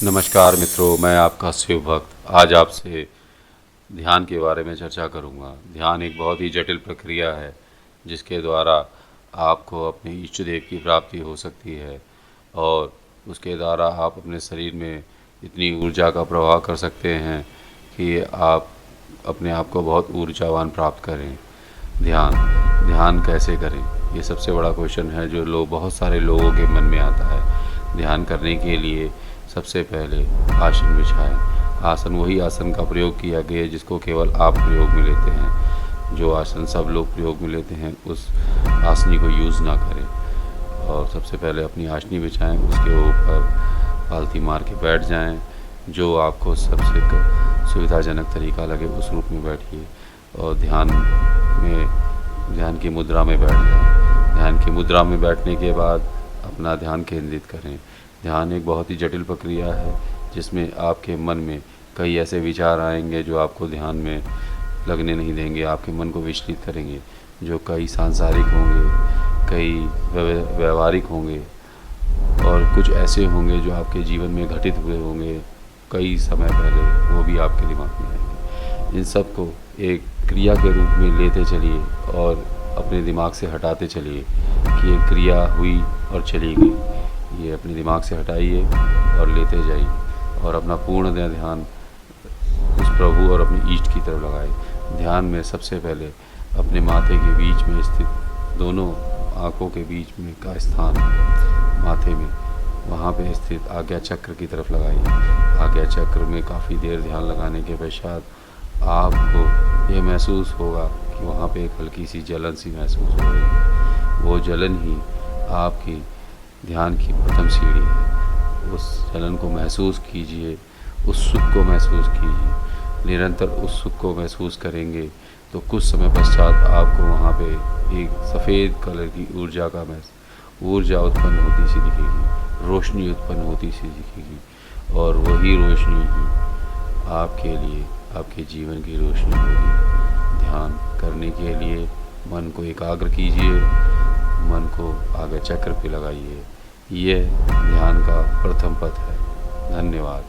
नमस्कार मित्रों, मैं आपका शिव भक्त आज आपसे ध्यान के बारे में चर्चा करूंगा। ध्यान एक बहुत ही जटिल प्रक्रिया है जिसके द्वारा आपको अपने इष्ट देव की प्राप्ति हो सकती है और उसके द्वारा आप अपने शरीर में इतनी ऊर्जा का प्रवाह कर सकते हैं कि आप अपने आप को बहुत ऊर्जावान प्राप्त करें। ध्यान ध्यान कैसे करें, ये सबसे बड़ा क्वेश्चन है जो बहुत सारे लोगों के मन में आता है। ध्यान करने के लिए सबसे पहले आसन बिछाएं। आसन वही आसन का प्रयोग किया गया है जिसको केवल आप प्रयोग में लेते हैं। जो आसन सब लोग प्रयोग में लेते हैं उस आसनी को यूज़ ना करें। और सबसे पहले अपनी आसनी बिछाएं, उसके ऊपर पालथी मार के बैठ जाएं। जो आपको सबसे सुविधाजनक तरीका लगे उस रूप में बैठिए और ध्यान की मुद्रा में बैठ जाएं। ध्यान की मुद्रा में बैठने के बाद अपना ध्यान केंद्रित करें। ध्यान एक बहुत ही जटिल प्रक्रिया है जिसमें आपके मन में कई ऐसे विचार आएंगे जो आपको ध्यान में लगने नहीं देंगे, आपके मन को विचलित करेंगे, जो कई सांसारिक होंगे, कई व्यवहारिक होंगे और कुछ ऐसे होंगे जो आपके जीवन में घटित हुए होंगे कई समय पहले, वो भी आपके दिमाग में आएंगे। इन सब को एक क्रिया के रूप में लेते चलिए और अपने दिमाग से हटाते चलिए कि एक क्रिया हुई और चली गई। ये अपने दिमाग से हटाइए और लेते जाइए और अपना पूर्ण ध्यान उस प्रभु और अपने इष्ट की तरफ लगाए। ध्यान में सबसे पहले अपने माथे के बीच में स्थित दोनों आँखों के बीच में का स्थान माथे में, वहाँ पे स्थित आज्ञा चक्र की तरफ लगाइए। आज्ञा चक्र में काफ़ी देर ध्यान लगाने के पश्चात आपको ये महसूस होगा कि वहाँ पे एक हल्की सी जलन सी महसूस हो रही है। वो जलन ही आपकी ध्यान की प्रथम सीढ़ी है। उस जलन को महसूस कीजिए, उस सुख को महसूस कीजिए। निरंतर उस सुख को महसूस करेंगे तो कुछ समय पश्चात आपको वहाँ पे एक सफ़ेद कलर की ऊर्जा उत्पन्न होती सी दिखेगी, रोशनी उत्पन्न होती सी दिखेगी और वही रोशनी ही आपके लिए आपके जीवन की रोशनी होगी। ध्यान करने के लिए मन को एकाग्र कीजिए, मन को आज्ञा चक्र पे लगाइए। यह ध्यान का प्रथम पथ है। धन्यवाद।